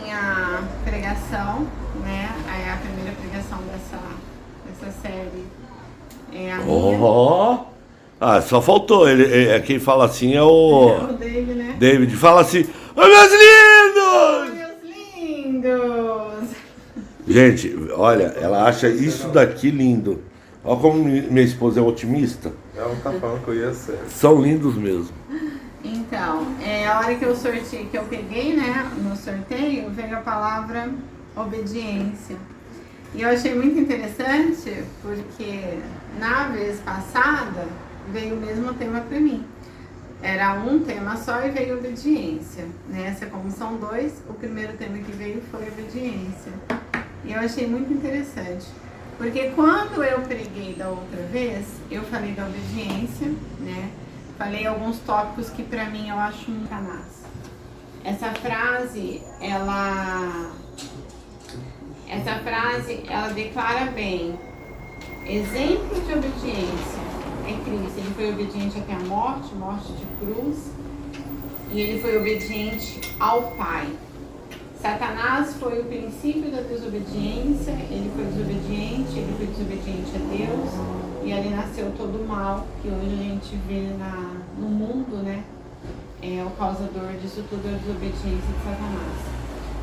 Minha pregação, né? É a primeira pregação dessa série. É a minha. Oh! Ah, só faltou. Quem fala assim é o O David, né? David. Fala assim: Ô meus lindos! Meus lindos! Gente, olha, ela acha isso daqui lindo. Olha como minha esposa é otimista. Ela não tá falando que eu ia ser. São lindos mesmo. Então, a hora que eu sorteei, que eu peguei, né, no sorteio, veio a palavra obediência. E eu achei muito interessante porque na vez passada veio o mesmo tema para mim. Era um tema só e veio obediência. Nessa, como são dois, o primeiro tema que veio foi obediência. E eu achei muito interessante. Porque quando eu preguei da outra vez, eu falei da obediência, né? Falei alguns tópicos que pra mim eu acho um canaz. Essa frase, ela declara bem: exemplo de obediência é Cristo. Ele foi obediente até a morte, morte de cruz, e ele foi obediente ao Pai. Satanás foi o princípio da desobediência, ele foi desobediente a Deus, e ali nasceu todo o mal que hoje a gente vê no mundo, né? O causador disso tudo é a desobediência de Satanás.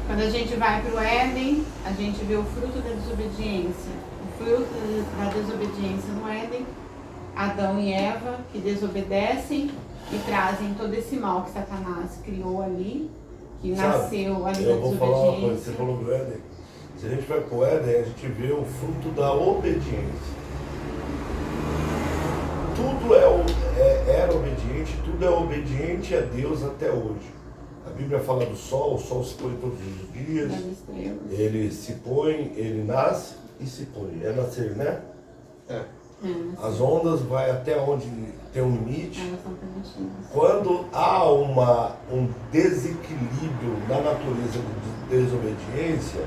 Quando a gente vai para o Éden, a gente vê o fruto da desobediência. O fruto da desobediência no Éden, Adão e Eva, que desobedecem e trazem todo esse mal que Satanás criou ali, que nasceu ali da desobediência. Eu vou falar uma coisa, você desobediência. falou do Éden. Se a gente vai pro Éden, a gente vê o fruto da obediência. Tudo era obediente, tudo é obediente a Deus até hoje. A Bíblia fala do sol, o sol se põe todos os dias, Das estrelas. ele se põe, ele nasce e se põe. É nascer, né? É. As ondas vai até onde tem um limite. Elas são permitidas. Quando há um desequilíbrio na natureza de desobediência,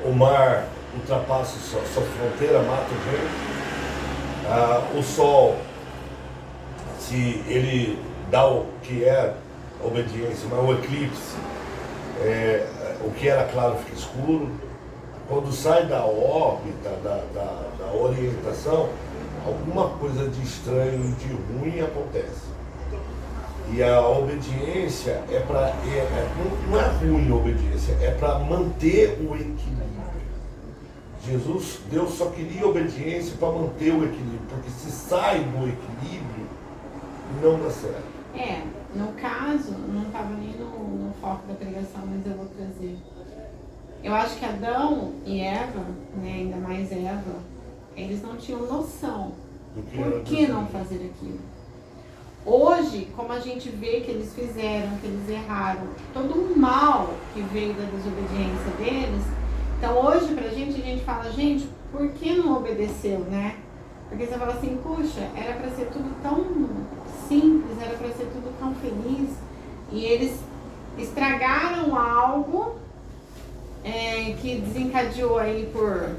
o mar ultrapassa sua fronteira, mata gente. O sol, se ele dá o que é obediência, mas o eclipse, o que era claro fica escuro. Quando sai da órbita, da orientação, alguma coisa de estranho e de ruim acontece. E a obediência não é ruim a obediência, é para manter o equilíbrio. Deus só queria obediência para manter o equilíbrio, porque se sai do equilíbrio, não dá certo. No caso, não estava nem no foco da pregação, mas eu vou trazer. Eu acho que Adão e Eva, né, ainda mais Eva, eles não tinham noção por que não fazer aquilo. Hoje, como a gente vê que eles fizeram, que eles erraram, todo o mal que veio da desobediência deles, então hoje pra gente, a gente fala, gente, por que não obedeceu, né? Porque você fala assim, puxa, era pra ser tudo tão simples, era pra ser tudo tão feliz, e eles estragaram algo que desencadeou aí por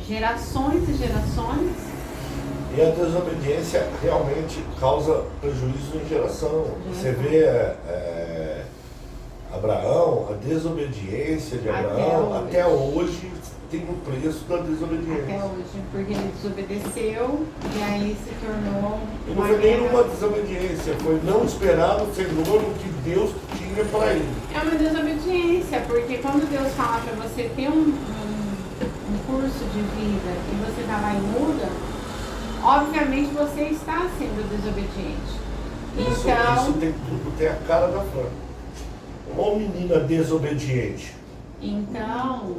gerações e gerações. E a desobediência realmente causa prejuízo em geração. Você vê Abraão, a desobediência de Abraão, até hoje tem o preço da desobediência. Até hoje, porque ele desobedeceu e aí se tornou. E não foi nenhuma desobediência, foi não esperar o Senhor o que Deus tinha para ele. É uma desobediência, porque quando Deus fala para você ter um curso de vida e você tá lá e muda, obviamente você está sendo desobediente. Isso tem tudo, tem a cara da Fran. Uma menina desobediente. Então,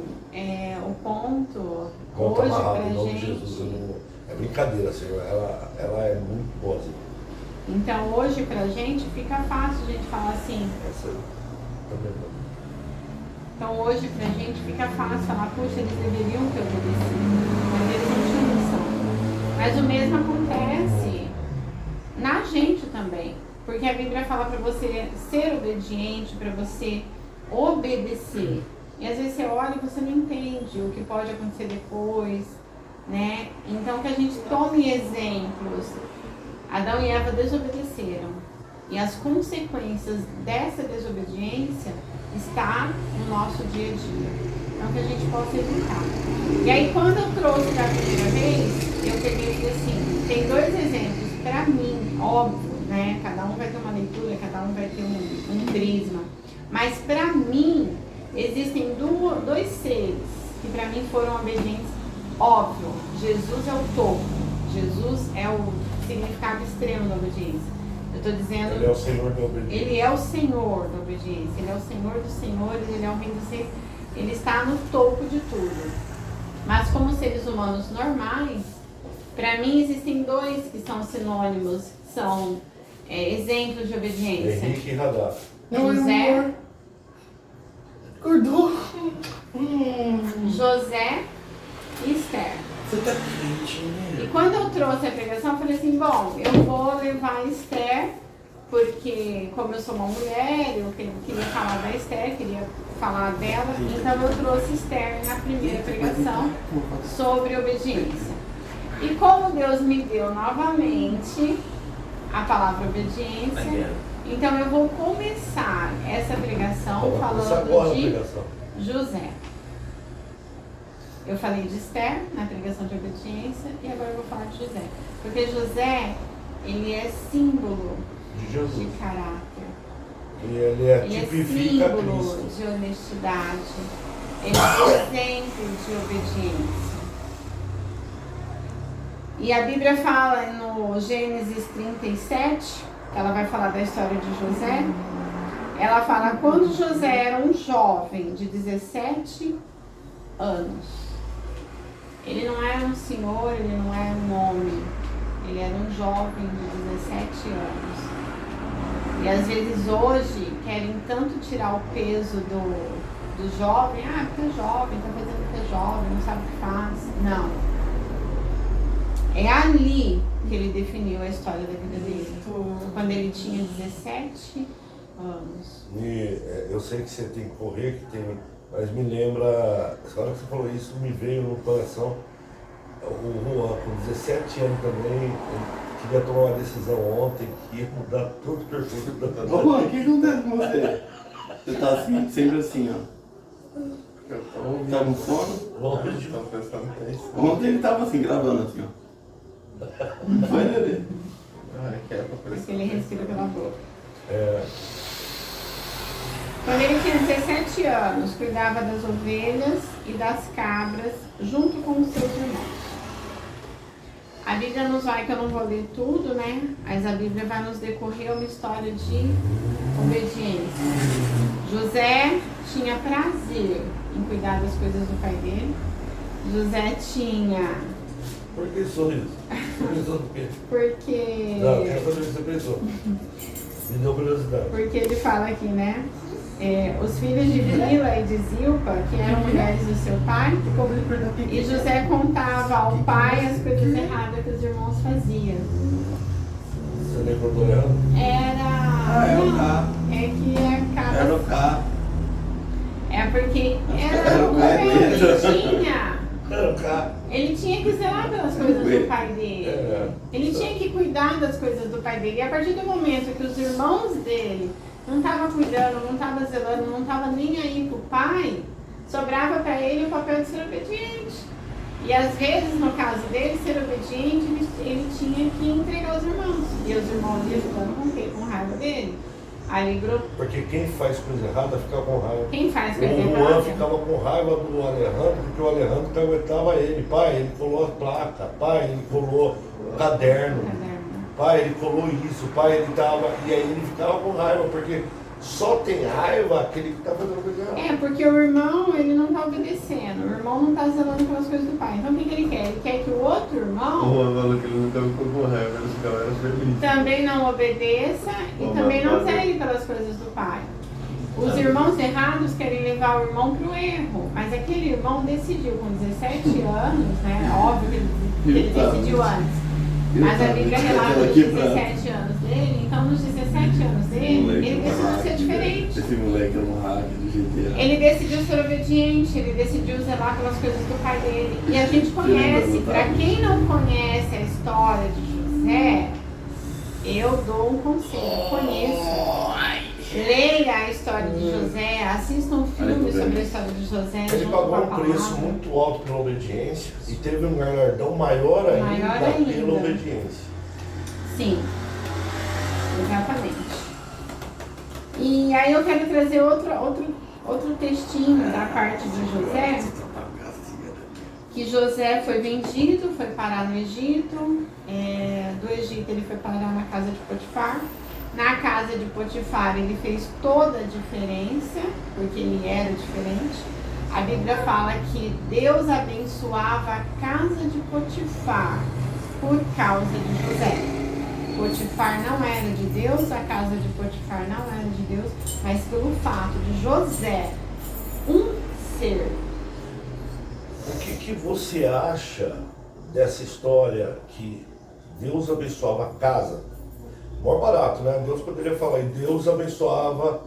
o ponto Conta hoje amarrado pra em nome de gente. Jesus. É brincadeira, Senhor. Ela é muito boa. Assim. Então hoje pra gente fica fácil a gente falar assim. Essa também não. Então hoje pra gente fica fácil falar, puxa, eles deveriam ter obedecido, mas eles não tinham noção. Mas o mesmo acontece na gente também. Porque a Bíblia fala pra você ser obediente, pra você obedecer. E às vezes você olha e você não entende o que pode acontecer depois, né? Então que a gente tome exemplos. Adão e Eva desobedeceram. E as consequências dessa desobediência está no nosso dia a dia. Então que a gente possa evitar. E aí quando eu trouxe da primeira vez, eu peguei e disse assim, tem dois exemplos para mim, óbvio, né? Cada um vai ter uma leitura, cada um vai ter um prisma. Mas para mim, existem dois seres que para mim foram obedientes. Óbvio, Jesus é o topo. Jesus é o significado extremo da obediência. Eu estou dizendo... Ele é o Senhor da obediência. Ele é o Senhor da obediência. Ele é o Senhor dos senhores, ele é o Rei dos reis. Ele está no topo de tudo. Mas como seres humanos normais, para mim existem dois que são sinônimos, são exemplos de obediência. Henrique e Radar. José, Acordou. José e Esther. Você tá quente, E né? quando eu trouxe a pregação, eu falei assim, bom, eu vou levar a Esther, porque como eu sou uma mulher, eu queria falar da Esther, queria falar dela, então eu trouxe Esther na primeira pregação sobre obediência. E como Deus me deu novamente a palavra obediência, então eu vou começar essa pregação Vamos começar agora falando a de pregação. José. Eu falei de Esther na pregação de obediência e agora eu vou falar de José. Porque José, ele é símbolo De de Jesus. caráter. E ele Ele é tipifica símbolo Cristo. de honestidade. Ele é exemplo de obediência. E a Bíblia fala no Gênesis 37, ela vai falar da história de José. Ela fala quando José era um jovem de 17 anos. Ele não era um senhor, ele não era um homem. Ele era um jovem de 17 anos. E às vezes hoje querem tanto tirar o peso do jovem. Ah, porque é jovem, tá fazendo que é jovem, não sabe o que faz. Não. É ali que ele definiu a história da vida dele. Quando ele tinha 17 anos. E eu sei que você tem que correr, mas me lembra, a hora que você falou isso, me veio no coração. O Juan, com 17 anos também, ele queria tomar uma decisão ontem que ia mudar todo o percurso da vida. Ô, mano, o que acontece com você? Você tá assim, sempre assim, ó. Tá com sono? Longe. Tô pensando nisso. Ontem ele tava assim, gravando assim, ó. Não foi, Lelê? Ai, que é pra Porque prestar ele atenção. respira pela boca. É, Quando ele tinha 17 anos, cuidava das ovelhas e das cabras junto com os seus irmãos. A Bíblia nos vai, que eu não vou ler tudo, né? Mas a Bíblia vai nos decorrer uma história de obediência. José tinha prazer em cuidar das coisas do pai dele. José tinha... por que sorriso? Você pensou no quê? Porque... Não, eu quero saber o que você pensou. Me deu curiosidade. Porque ele fala aqui, né? Os filhos de Bila e de Zilpa, que eram mulheres do seu pai, e José contava ao pai as coisas erradas que os irmãos faziam. Você lembrou do Leandro? Era. era o Não, carro. é que acaba. Era o carro. É porque Era era o o Pedro. ele tinha. Era o carro. Ele tinha que zelar pelas coisas do pai dele. É. Ele tinha que cuidar das coisas do pai dele. E a partir do momento que os irmãos dele não estavam cuidando, não estavam zelando, não estavam nem aí pro pai, sobrava para ele o papel de ser obediente. E às vezes, no caso dele, ser obediente, ele tinha que entregar os irmãos. E os irmãos iam ficando com o quê? Com raiva dele. Aí ele virou. Porque quem faz coisa errada fica com raiva. Quem faz O coisa Juan errada? ficava com raiva do Alejandro, porque o Alejandro que aguentava ele. Pai, ele colou a placa. Pai, ele colou o caderno. Pai, ele colou isso. Pai, ele tava... E aí ele ficava com raiva, porque só tem raiva aquele que tá fazendo coisa errada. Porque o irmão, ele não tá obedecendo. O irmão não tá zelando pelas coisas do pai. Então o que ele quer? Ele quer que o outro O irmão Juan falou que ele nunca ficou com raiva, ele ficava feliz. também não obedeça e também não zele pelas coisas do pai. Os irmãos errados querem levar o irmão pro erro, mas aquele irmão decidiu com 17 anos, né? Óbvio que ele decidiu antes. Mas a Bíblia relata os 17 anos dele, então nos 17 anos dele, ele decidiu ser diferente. Esse moleque é um hack do GTA. Ele decidiu ser obediente, ele decidiu zelar pelas coisas do pai dele. E a gente conhece, para quem não conhece a história de José, Eu dou um conselho, conheço. Leia a história de José, assista um filme sobre a história de José. Ele junto pagou com a um preço palavra. muito alto pela obediência e teve um galardão maior ainda pela obediência. Sim, exatamente. E aí eu quero trazer outro textinho da parte de José, que José foi vendido, foi parar no Egito, do Egito ele foi parar na casa de Potifar. Na casa de Potifar ele fez toda a diferença, porque ele era diferente. A Bíblia fala que Deus abençoava a casa de Potifar por causa de José. Potifar não era de Deus, a casa de Potifar não era de Deus, mas pelo fato de José, um ser. O que você acha dessa história que Deus abençoava a casa? Mó barato, né? Deus poderia falar, e Deus abençoava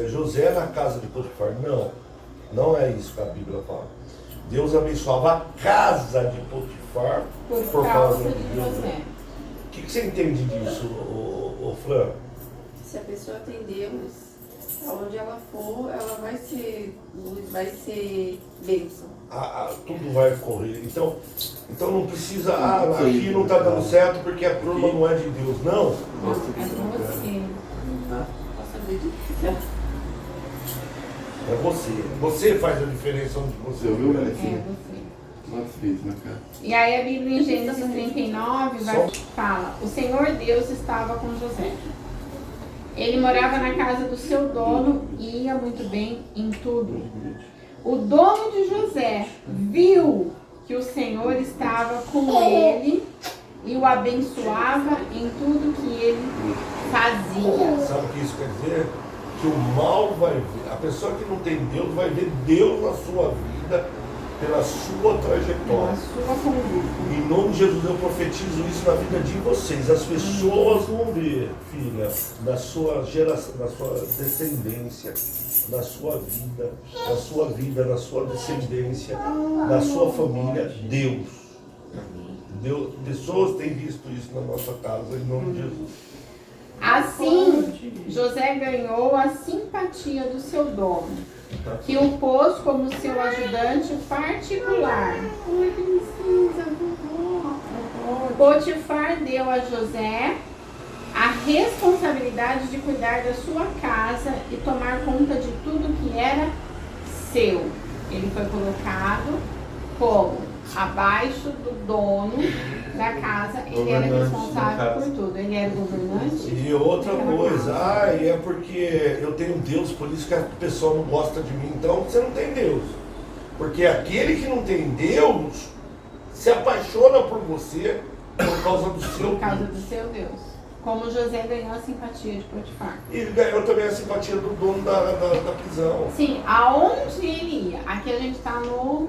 José na casa de Potifar. Não, não é isso que a Bíblia fala. Deus abençoava a casa de Potifar Por causa de José. O que você entende disso, ô Fran? Se a pessoa tem Deus, aonde ela for, ela vai ser luz, vai ser bênção. Tudo vai correr. Então não precisa, aqui não está dando certo porque a turma não é de Deus. Não. Não, é você. Posso acreditar? É você. Você faz a diferença onde você Você ouviu, É Galicinha? você. Quantos vezes na cara? E aí a Bíblia em Gênesis 39 fala, o Senhor Deus estava com José. Ele morava na casa do seu dono e ia muito bem em tudo. O dono de José viu que o Senhor estava com ele e o abençoava em tudo que ele fazia. Sabe o que isso quer dizer? Que o mal vai ver. A pessoa que não tem Deus vai ver Deus na sua vida pela sua Pela trajetória. sua conduta. Em nome de Jesus, eu profetizo isso na vida de vocês. As pessoas vão ver, filha, na sua geração, na sua descendência, na sua vida, na sua descendência, na sua família, Deus. Pessoas têm visto isso na nossa casa, em nome de Jesus. Assim, José ganhou a simpatia do seu dono, que o pôs como seu ajudante particular. Ai, que licença, vovó. Potifar deu a José a responsabilidade de cuidar da sua casa e tomar conta de tudo que era seu. Ele foi colocado como abaixo do dono da casa, ele era responsável por tudo. Ele era governante. E outra coisa, é porque eu tenho Deus, por isso que a pessoa não gosta de mim. Então você não tem Deus. Porque aquele que não tem Deus se apaixona por você por causa do seu Por causa Deus. do seu Deus. Como José ganhou a simpatia de Potifar. E ele ganhou também a simpatia do dono da prisão. Sim, aonde ele ia? Aqui a gente está no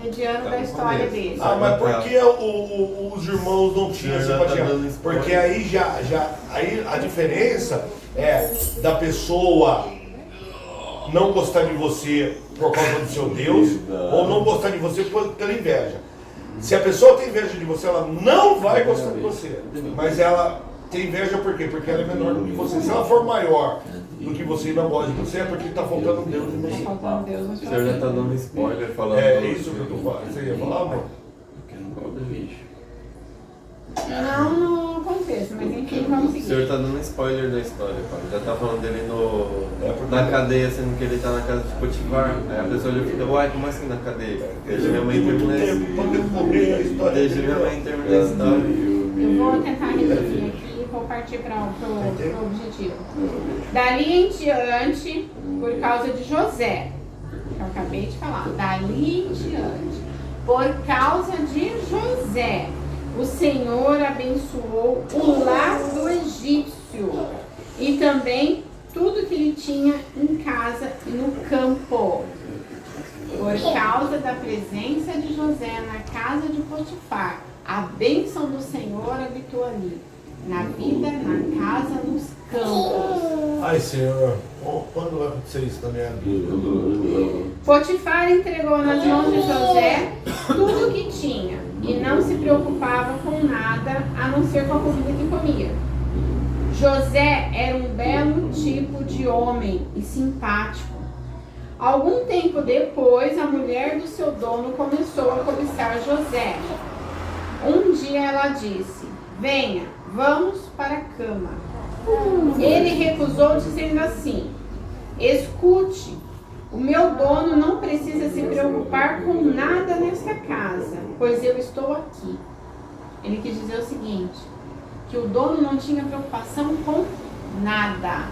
mediano da história dele. Mas por que os irmãos não tinham Já tá simpatia? dando spoiler. Porque aí a diferença é da pessoa não gostar de você por causa do seu Deus ou não gostar de você pela inveja. Se a pessoa tem inveja de você, ela não vai gostar de você. Mas ela tem inveja por quê? Porque ela é menor do que você. Se ela for maior do que você e não gosta de você, é porque está faltando Deus em Tá você. faltando Deus na O sua senhor já tá vida. dando spoiler falando. É isso que eu tô falando. Você ia falar, amor? Porque não gosta de bicho. Não no contexto, mas enfim, vamos O senhor seguir. tá dando spoiler da história, pai. Já tá falando dele porque- na cadeia, sendo que ele tá na casa de Potifar. Aí a pessoa já fica, uai, como assim na cadeia? Deixa minha mãe terminar isso. Podemos morrer a história. Deixa minha mãe terminar a história. Eu vou tentar resumir aqui e vou partir para o objetivo. Dali em diante, por causa de José, que eu acabei de falar, dali em diante, por causa de José, o Senhor abençoou o lar do egípcio e também tudo que ele tinha em casa e no campo. Por causa da presença de José na casa de Potifar, a bênção do Senhor habitou ali, na vida, na casa, nos campos. Ai, Senhor, quando vai acontecer isso na minha vida? Potifar entregou nas mãos de José tudo o que tinha, e e não se preocupava com nada a não ser com a comida que comia. José era um belo tipo de homem e simpático. Algum tempo depois, a mulher do seu dono começou a cobiçar José. Um dia ela disse: venha, vamos para a cama. Ele recusou, dizendo assim: escute, o meu dono não precisa se preocupar com nada nesta casa, pois eu estou aqui. Ele quis dizer o seguinte, que o dono não tinha preocupação com nada,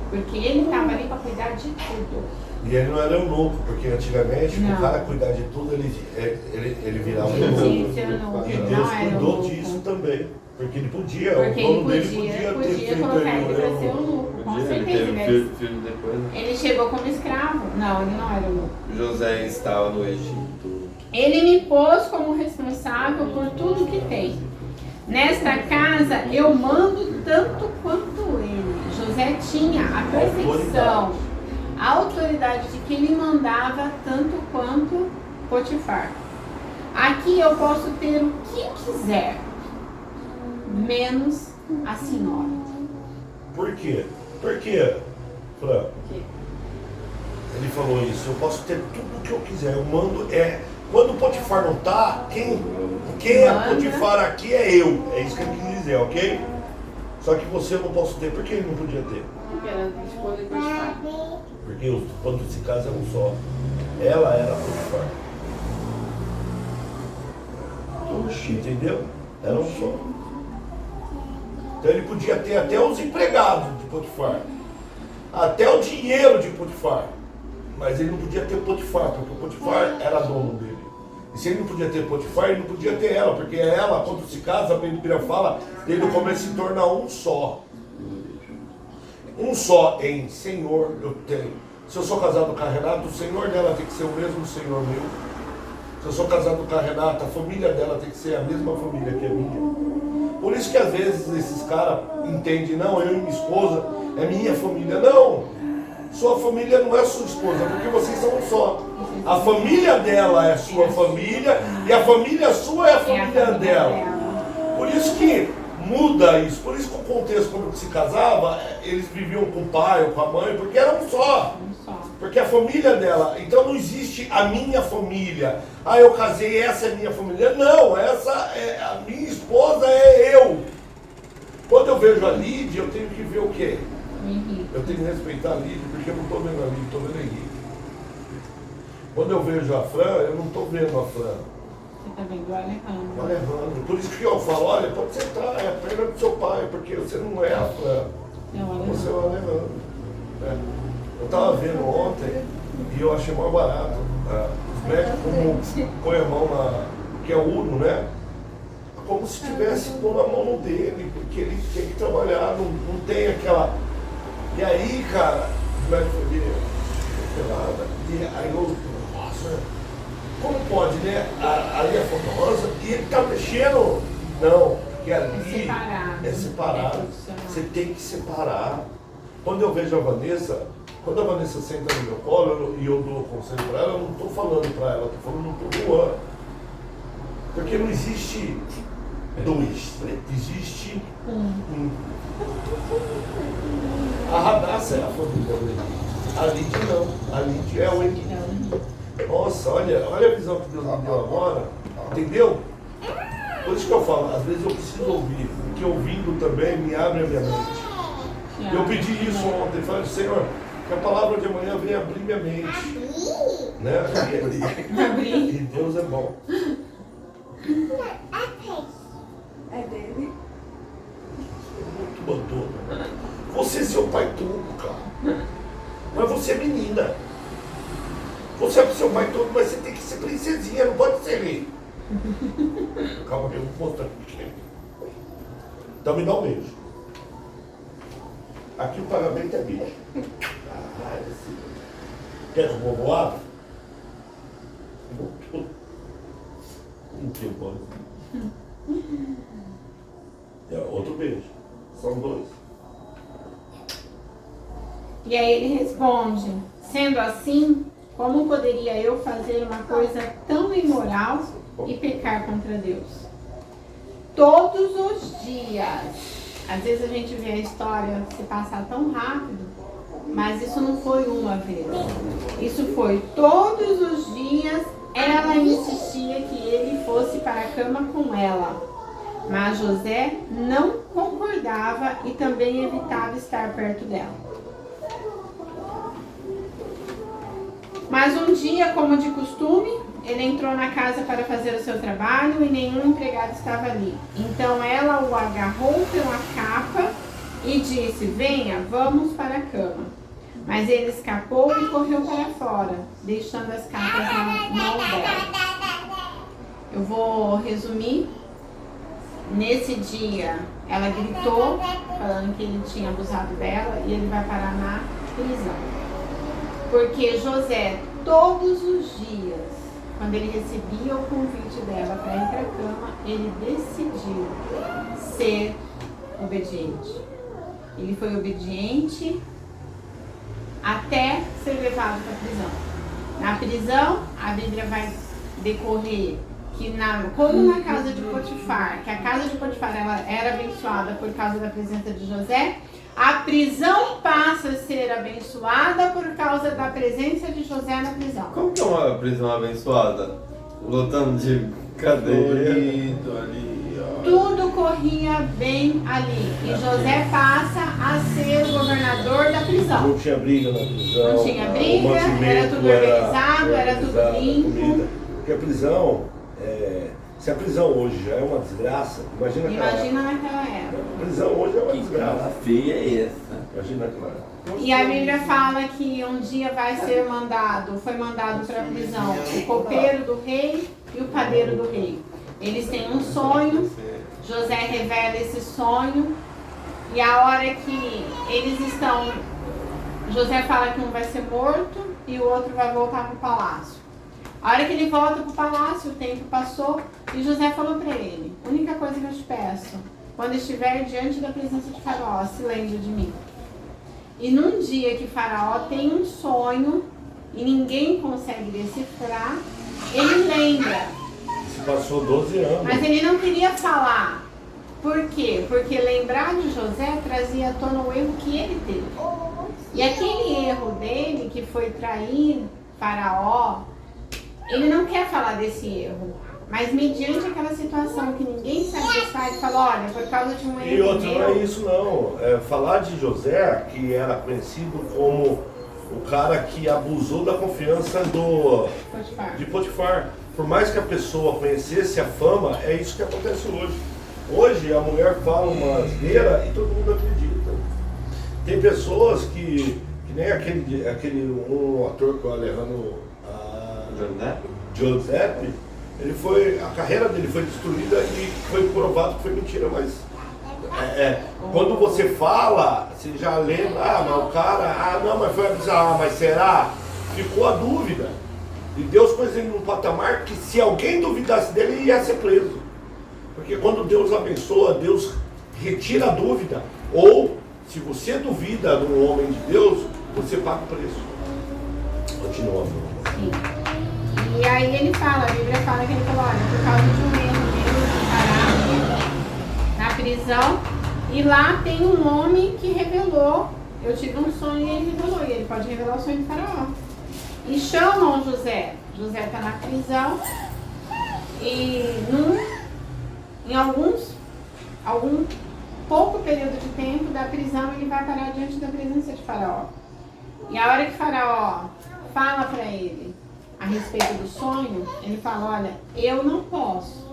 porque ele estava ali para cuidar de tudo. E ele não era eunuco, porque antigamente, Não. o cara cuidar de tudo, ele virava Ele eunuco. tinha que ser eunuco, E ele Deus não era cuidou eunuco. disso também. Porque ele podia, Porque o dono ele dele podia ter podia feito colocar ele ele para ser eunuco. eunuco, com Ele certeza. teve Ele, filho depois, né? ele chegou como escravo. Não, ele não era eunuco. José estava no Egito. Ele me pôs como responsável por tudo que tem. Nesta casa eu mando tanto quanto ele. José tinha a percepção, a autoridade de que ele mandava tanto quanto Potifar. Aqui eu posso ter o que quiser, menos a senhora. Por quê? Por quê, Fran? Ele falou isso, eu posso ter tudo o que eu quiser, eu mando, quando o Potifar não tá, quem é Manda. Potifar aqui é eu, é isso que ele quis dizer, ok? Só que você eu não posso ter, por que ele não podia ter? Porque era a esposa de Potifar. Porque quando se casa é um só, ela era Potifar. Oxi, entendeu? Era um só. Então ele podia ter até os empregados de Potifar, até o dinheiro de Potifar, mas ele não podia ter Potifar, porque o Potifar era dono dele. E se ele não podia ter Potifar, ele não podia ter ela, porque ela, quando se casa, a Bíblia fala, ele no começo se torna um só. Um só em Senhor eu tenho. Se eu sou casado com a Renata, o Senhor dela tem que ser o mesmo Senhor meu. Se eu sou casado com a Renata, a família dela tem que ser a mesma família que a minha. Por isso que às vezes esses caras entendem, não, eu e minha esposa é minha família. Não, sua família não é sua esposa, porque vocês são um só. A família dela é sua família e a família sua é a família dela. Por isso que muda isso, por isso que o contexto quando se casava, eles viviam com o pai ou com a mãe, porque eram um só. Porque a família dela, então não existe a minha família. Ah, eu casei, essa é minha família. Não, essa é a minha esposa, é eu. Quando eu vejo a Lídia, eu tenho que ver o quê? Eu tenho que respeitar a Lídia, porque eu não estou vendo a Lídia, estou vendo a Henrique. Quando eu vejo a Fran, eu não estou vendo a Fran. Você está vendo o Alejandro. O Alejandro. Por isso que eu falo, olha, pode sentar, é a perna do seu pai, porque você não é a Fran. Você é o Alejandro. Né? Eu estava vendo ontem e eu achei mais barato. Os médicos como põem a mão na. Que é o Uno, né? Como se tivesse pondo a mão no dele, porque ele tem que trabalhar, não tem aquela. E aí, cara, o médico foi ver, pelada, e aí eu, nossa, como pode, né? Ali é famosa e ele tá mexendo. Não, porque ali é separado. Você tem que separar. Quando eu vejo a Vanessa, quando a Vanessa senta no meu colo e eu dou conselho para ela, eu não estou falando para ela, estou falando no Luan. Porque não existe dois, existe um. A Radassa é a família do Henrique. A Lídia não, a Lídia é o Henrique. Nossa, olha a visão que Deus me deu agora, entendeu? Por isso que eu falo, às vezes eu preciso ouvir, porque ouvindo também me abre a minha mente. Eu pedi isso ontem, falei, Senhor, que a palavra de amanhã venha abrir minha mente. Né? E Deus é bom. É dele. Muito bandona. Você é seu pai todo, cara. Mas você é menina. Você é seu pai todo, mas você tem que ser princesinha, não pode ser rei. Calma que eu vou mostrar aqui. Então me dá um beijo. Aqui o pagamento é beijo. Quer que eu vou voar? Não tem pode. Outro beijo. São dois. E aí ele responde: sendo assim, como poderia eu fazer uma coisa tão imoral? e pecar contra Deus. Todos os dias. Às vezes a gente vê a história se passar tão rápido, mas isso não foi uma vez. Isso foi todos os dias. Ela insistia que ele fosse para a cama com ela. Mas José não concordava e também evitava estar perto dela. Mas um dia, como de costume, ele entrou na casa para fazer o seu trabalho e nenhum empregado estava ali. Então ela o agarrou pela capa e disse: venha, vamos para a cama. Mas ele escapou e correu para fora, deixando as capas na mão dela. Eu vou resumir. Nesse dia, ela gritou, falando que ele tinha abusado dela e ele vai parar na prisão. Porque José, todos os dias, quando ele recebia o convite dela para ir para a cama, ele decidiu ser obediente. Ele foi obediente até ser levado para a prisão. Na prisão, a Bíblia vai decorrer que como na casa de Potifar, que a casa de Potifar ela era abençoada por causa da presença de José, a prisão passa a ser abençoada por causa da presença de José na prisão. Como que é uma prisão abençoada? Lotando de cadeia. Florido ali, ó. Tudo corria bem ali. E José passa a ser o governador da prisão. Não tinha briga na prisão. Não tinha briga, o mantimento era tudo organizado, era tudo limpo. comida. Porque a prisão, se a prisão hoje já é uma desgraça, imagina Naquela época. A prisão hoje é uma Que desgraça. cara feia é essa? Imagina aquela época. E a Bíblia fala que um dia vai ser foi mandado para a prisão o copeiro do rei e o padeiro do rei. Eles têm um sonho, José revela esse sonho, e a hora que eles estão, José fala que um vai ser morto e o outro vai voltar para o palácio. A hora que ele volta para o palácio, o tempo passou, e José falou para ele: única coisa que eu te peço, quando estiver diante da presença de Faraó, se lembre de mim. E num dia que Faraó tem um sonho e ninguém consegue decifrar, ele lembra. Se passou 12 anos. Mas ele não queria falar. Por quê? Porque lembrar de José trazia à tona o erro que ele teve. E aquele erro dele, que foi trair Faraó, ele não quer falar desse erro. Mas mediante aquela situação que ninguém satisfaz, ele fala: olha, por causa de um erro E outro, não é meu... isso não. Falar de José, que era conhecido como o cara que abusou da confiança de Potifar. Por mais que a pessoa conhecesse a fama, é isso que acontece hoje. Hoje a mulher fala uma asneira e todo mundo acredita. Tem pessoas que nem aquele ator que é o Alejandro Giuseppe, a carreira dele foi destruída e foi provado que foi mentira, mas quando você fala, você já lembra, mas o cara, não, mas foi avisar, mas será? Ficou a dúvida. E Deus pôs ele num patamar que se alguém duvidasse dele, ele ia ser preso. Porque quando Deus abençoa, Deus retira a dúvida. Ou, se você duvida no homem de Deus, você paga o preço. Continua. Sim. E aí ele fala, a Bíblia fala que ele falou: olha, por causa de um erro meu, parar na prisão, e lá tem um homem que revelou, eu tive um sonho e ele revelou, e ele pode revelar o sonho de Faraó. E chamam José. José está na prisão e em algum pouco período de tempo da prisão ele vai parar diante da presença de Faraó. E a hora que Faraó fala para ele a respeito do sonho, ele fala: olha, eu não posso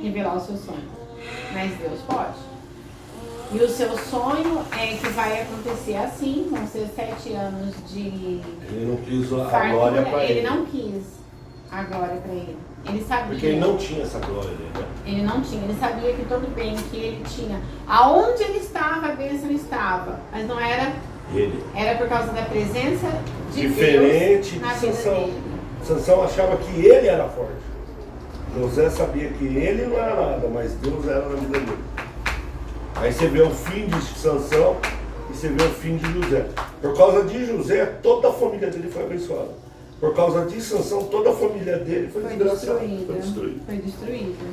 revelar o seu sonho, mas Deus pode. E o seu sonho é que vai acontecer assim, vão ser 7 anos de Ele não quis a fartura. glória para ele. Ele não quis a glória para ele. Ele sabia. Porque ele não tinha essa glória dele, né? Ele não tinha. Ele sabia que todo bem que ele tinha, aonde ele estava, a bênção estava. Mas não era. Ele. Era por causa da presença de Diferente Deus na de vida Sansão. dele. Sansão achava que ele era forte. José sabia que ele não era nada, mas Deus era na vida dele. Aí você vê o fim de Sansão e você vê o fim de José. Por causa de José, toda a família dele foi abençoada. Por causa disso, Sansão, toda a família dele foi desgraçada. Foi destruída. Foi destruída.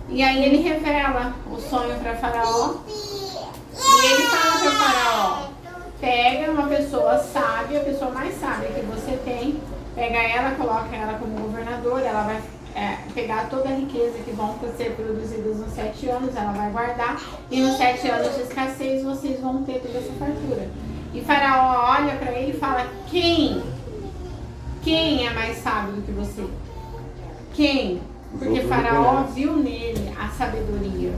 E aí ele revela o sonho para Faraó. E ele fala para Faraó: pega uma pessoa sábia, a pessoa mais sábia que você tem, pega ela, coloca ela como governadora, ela vai pegar toda a riqueza que vão ser produzidas nos 7 anos, ela vai guardar, e nos 7 anos de escassez vocês vão ter toda essa fartura. E Faraó olha para ele e fala: quem é mais sábio do que você? Quem? Porque Faraó viu nele a sabedoria.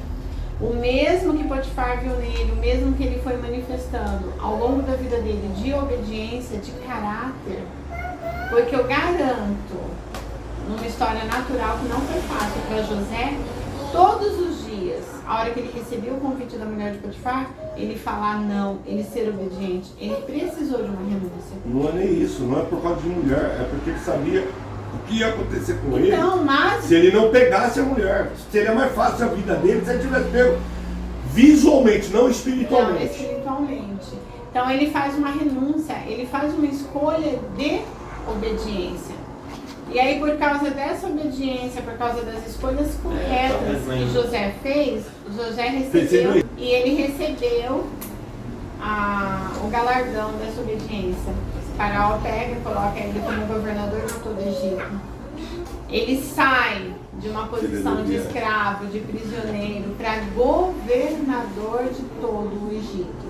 O mesmo que Potifar viu nele, o mesmo que ele foi manifestando ao longo da vida dele de obediência, de caráter. Porque eu garanto, numa história natural que não foi fácil para José, todos os dias, a hora que ele recebeu o convite da mulher de Potifar, ele falar não, ele ser obediente, ele precisou de uma renúncia. Não é nem isso, não é por causa de mulher, é porque ele sabia o que ia acontecer com Então, ele mas se ele não pegasse a mulher. Seria mais fácil a vida dele se ele tivesse pego visualmente, não não, espiritualmente. espiritualmente. Então ele faz uma renúncia, ele faz uma escolha de obediência. E aí, por causa dessa obediência, por causa das escolhas corretas que José fez, José recebeu, e ele recebeu o galardão dessa obediência. Faraó pega e coloca ele como governador de todo o Egito. Ele sai de uma posição de escravo, de prisioneiro, para governador de todo o Egito.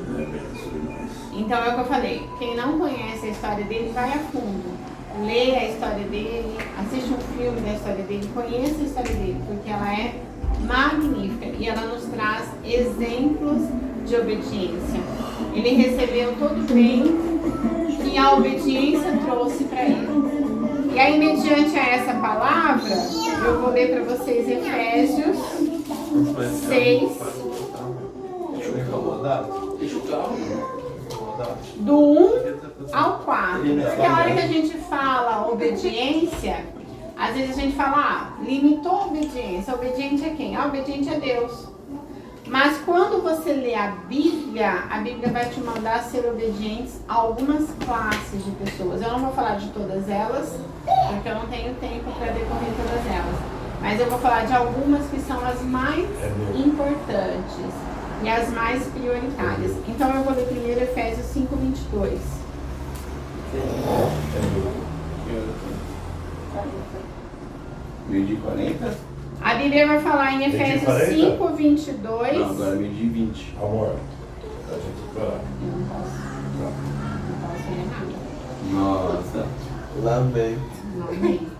Então é o que eu falei, quem não conhece a história dele, vai a fundo. Lê a história dele, assiste um filme da história dele, conheça a história dele, porque ela é magnífica e ela nos traz exemplos de obediência. Ele recebeu todo o bem que a obediência trouxe para ele. E aí, mediante a essa palavra, eu vou ler para vocês Efésios 6, do 1 ao 4. Porque a hora que a gente fala obediência, às vezes a gente fala, limitou a obediência. Obediente a quem? Obediente a Deus. Mas quando você lê a Bíblia vai te mandar ser obedientes a algumas classes de pessoas. Eu não vou falar de todas elas, porque eu não tenho tempo para decorrer todas elas. Mas eu vou falar de algumas que são as mais importantes e as mais prioritárias. Então eu vou ler primeiro Efésios 5:22. Meio de 40? A Bíblia vai falar em Efésios 5:22. Não, agora é meio de 20. Amor, a gente vai lá. Eu não posso ler nada. Nossa. Lá vem. Não lembro.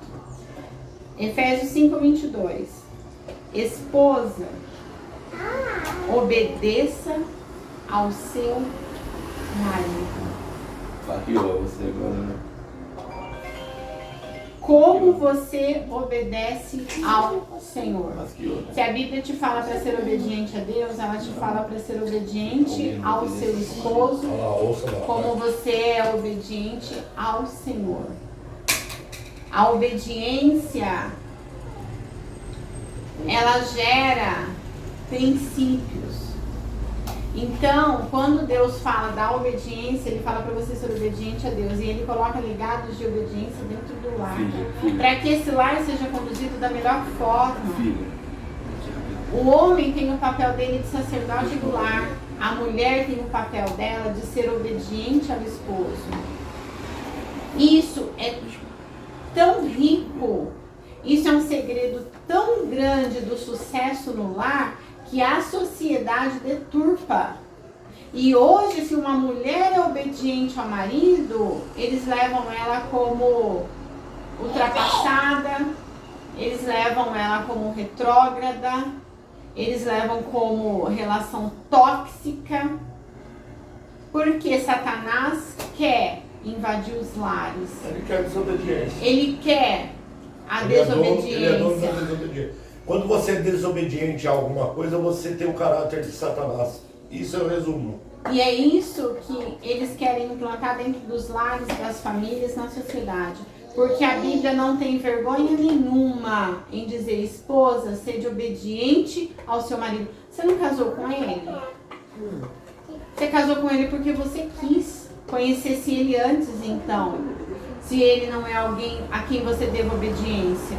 Efésios 5:22. Esposa, obedeça ao seu marido. Clareou você agora, né? Como você obedece ao Senhor. Masqueou, né? Se a Bíblia te fala para ser obediente a Deus, ela te fala para ser obediente ao seu esposo, Olha lá, ouça lá. como você é obediente ao Senhor. A obediência, ela gera princípios. Então, quando Deus fala da obediência, Ele fala para você ser obediente a Deus. E Ele coloca legados de obediência dentro do lar. Para que esse lar seja conduzido da melhor forma. O homem tem o papel dele de sacerdote do lar. A mulher tem o papel dela de ser obediente ao esposo. Isso é tão rico. Isso é um segredo tão grande do sucesso no lar, que a sociedade deturpa. E hoje, se uma mulher é obediente ao marido, eles levam ela como ultrapassada, eles levam ela como retrógrada, eles levam como relação tóxica, porque Satanás quer invadir os lares. Ele quer desobediência. Ele quer a Ele é dono da desobediência. desobediência. Quando você é desobediente a alguma coisa, você tem o caráter de Satanás. Isso é o resumo. E é isso que eles querem implantar dentro dos lares, das famílias, na sociedade. Porque a Bíblia não tem vergonha nenhuma em dizer: esposa, seja obediente ao seu marido. Você não casou com ele? Você casou com ele porque você quis. Conhecesse ele antes, então. Se ele não é alguém a quem você deva obediência.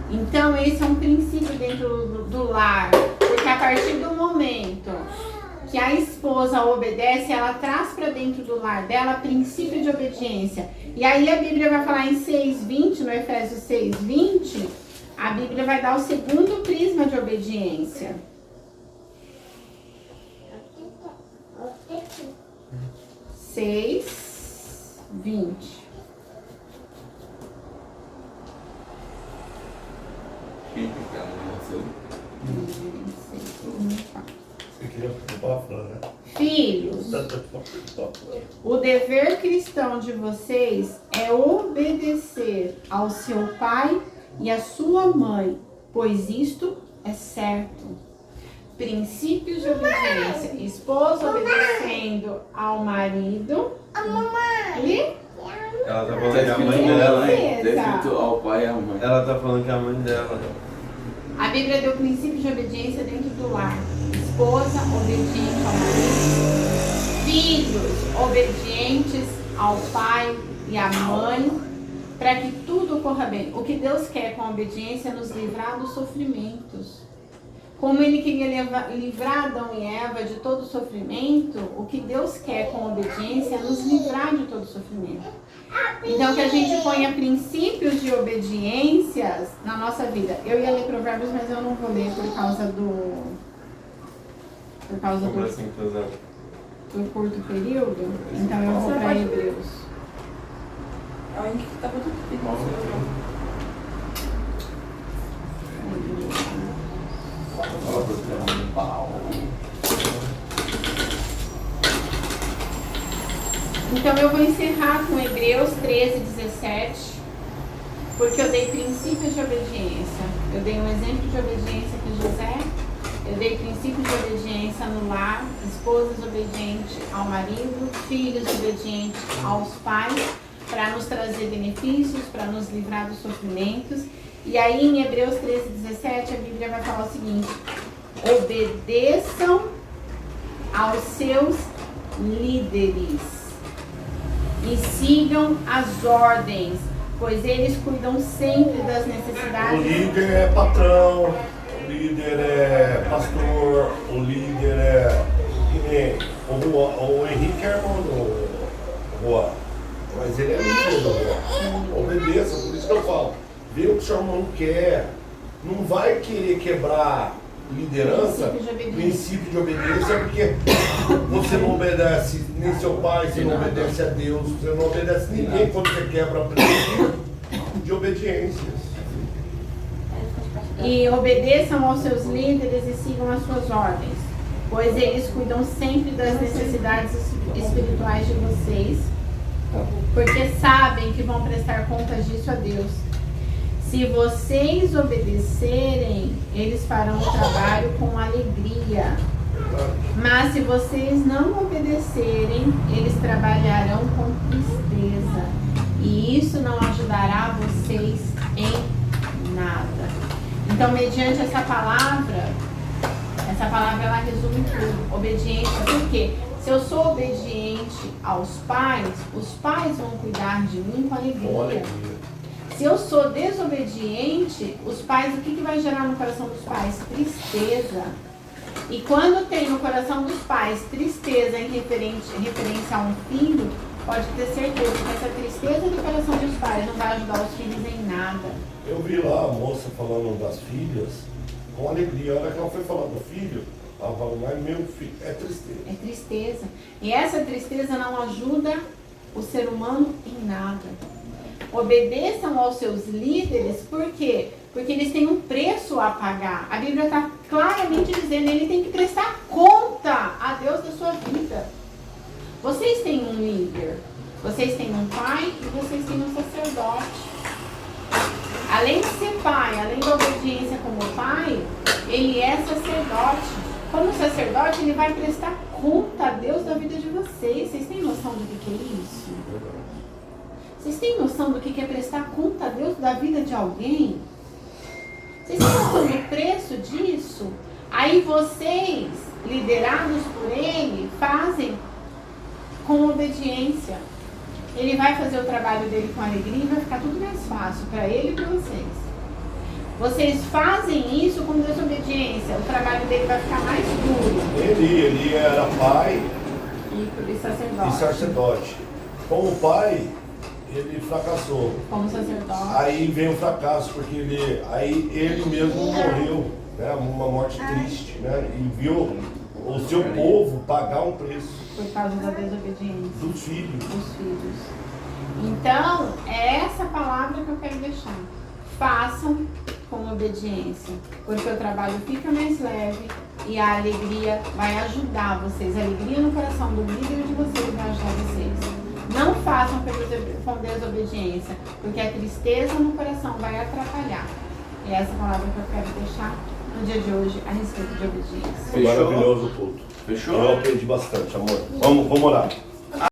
Então, esse é um princípio dentro do lar. Porque a partir do momento que a esposa obedece, ela traz para dentro do lar dela princípio de obediência. E aí a Bíblia vai falar em 6:20, no Efésios 6:20, a Bíblia vai dar o segundo prisma de obediência. 6:20. Você queria preocupar a Fran, né? Filhos, o dever cristão de vocês é obedecer ao seu pai e à sua mãe, pois isto é certo. Princípios de obediência. Esposa obedecendo ao marido. E Ela tá falando que é a mãe dela, hein? Defeito ao pai e à mãe. Ela tá falando que é a mãe dela. a Bíblia deu princípio de obediência dentro do lar. Esposa obediente ao marido. Filhos obedientes ao pai e à mãe. Para que tudo ocorra bem. O que Deus quer com a obediência é nos livrar dos sofrimentos. Como ele queria livrar Adão e Eva de todo o sofrimento, o que Deus quer com a obediência é nos livrar de todo o sofrimento. Então, que a gente ponha princípios de obediências na nossa vida. Eu ia ler Provérbios, mas eu não vou ler por causa do Como assim, pesado? do curto período. Então, eu vou para Hebreus. Olha que tava tudo difícil. Então eu vou encerrar com Hebreus 13:17, porque eu dei princípios de obediência. Eu dei um exemplo de obediência que José, eu dei princípios de obediência no lar, esposas obedientes ao marido, filhos obedientes aos pais, para nos trazer benefícios, para nos livrar dos sofrimentos. E aí em Hebreus 13:17 a Bíblia vai falar o seguinte: obedeçam aos seus líderes e sigam as ordens, pois eles cuidam sempre das O necessidades. líder é patrão, o líder é pastor, o líder é. O Henrique é irmão do Juan, mas ele é líder do Juan. Obedeça, por isso que eu falo. Vê o que o seu irmão quer. Não vai querer quebrar liderança, princípio de obediência, porque você não obedece nem seu pai, você não obedece a Deus, você não obedece ninguém quando você quebra princípio de obediência. E obedeçam aos seus líderes e sigam as suas ordens, pois eles cuidam sempre das necessidades espirituais de vocês, porque sabem que vão prestar contas disso a Deus. Se vocês obedecerem, eles farão o trabalho com alegria. Mas se vocês não obedecerem, eles trabalharão com tristeza. E isso não ajudará vocês em nada. Então, mediante essa palavra ela resume tudo. Obediência, por quê? Se eu sou obediente aos pais, os pais vão cuidar de mim com alegria. Se eu sou desobediente, os pais, o que vai gerar no coração dos pais? Tristeza. E quando tem no coração dos pais tristeza em referência a um filho, pode ter certeza que essa tristeza no coração dos pais não vai ajudar os filhos em nada. Eu vi lá a moça falando das filhas com alegria. A hora que ela foi falar do filho, ela falou, mas meu filho, é tristeza. É tristeza. E essa tristeza não ajuda o ser humano em nada. Obedeçam aos seus líderes, por quê? Porque eles têm um preço a pagar. A Bíblia está claramente dizendo, ele tem que prestar conta a Deus da sua vida. Vocês têm um líder, vocês têm um pai e vocês têm um sacerdote. Além de ser pai, além da obediência como pai, ele é sacerdote. Como sacerdote, ele vai prestar conta a Deus da vida de vocês. Vocês têm noção do que é isso? Vocês têm noção do que é prestar conta a Deus da vida de alguém? Vocês têm noção do preço disso? Aí vocês liderados por Ele, fazem com obediência. Ele vai fazer o trabalho dele com alegria e vai ficar tudo mais fácil para ele e para vocês. Vocês fazem isso com desobediência, o trabalho dele vai ficar mais duro. Ele era pai E sacerdote. e sacerdote. Como pai, ele fracassou. Como sacerdote. Aí vem o fracasso, porque ele mesmo morreu, né? Uma morte triste, né? E viu o seu povo pagar um preço Por causa da desobediência dos filhos. dos filhos. Então, é essa palavra que eu quero deixar. Façam com obediência, porque o trabalho fica mais leve e a alegria vai ajudar vocês. A alegria no coração do líder de vocês vai ajudar vocês. Não façam com desobediência, porque a tristeza no coração vai atrapalhar. E essa palavra que eu quero deixar no dia de hoje a respeito de obediência. Maravilhoso culto. Fechou? Eu aprendi bastante, amor. Vamos orar.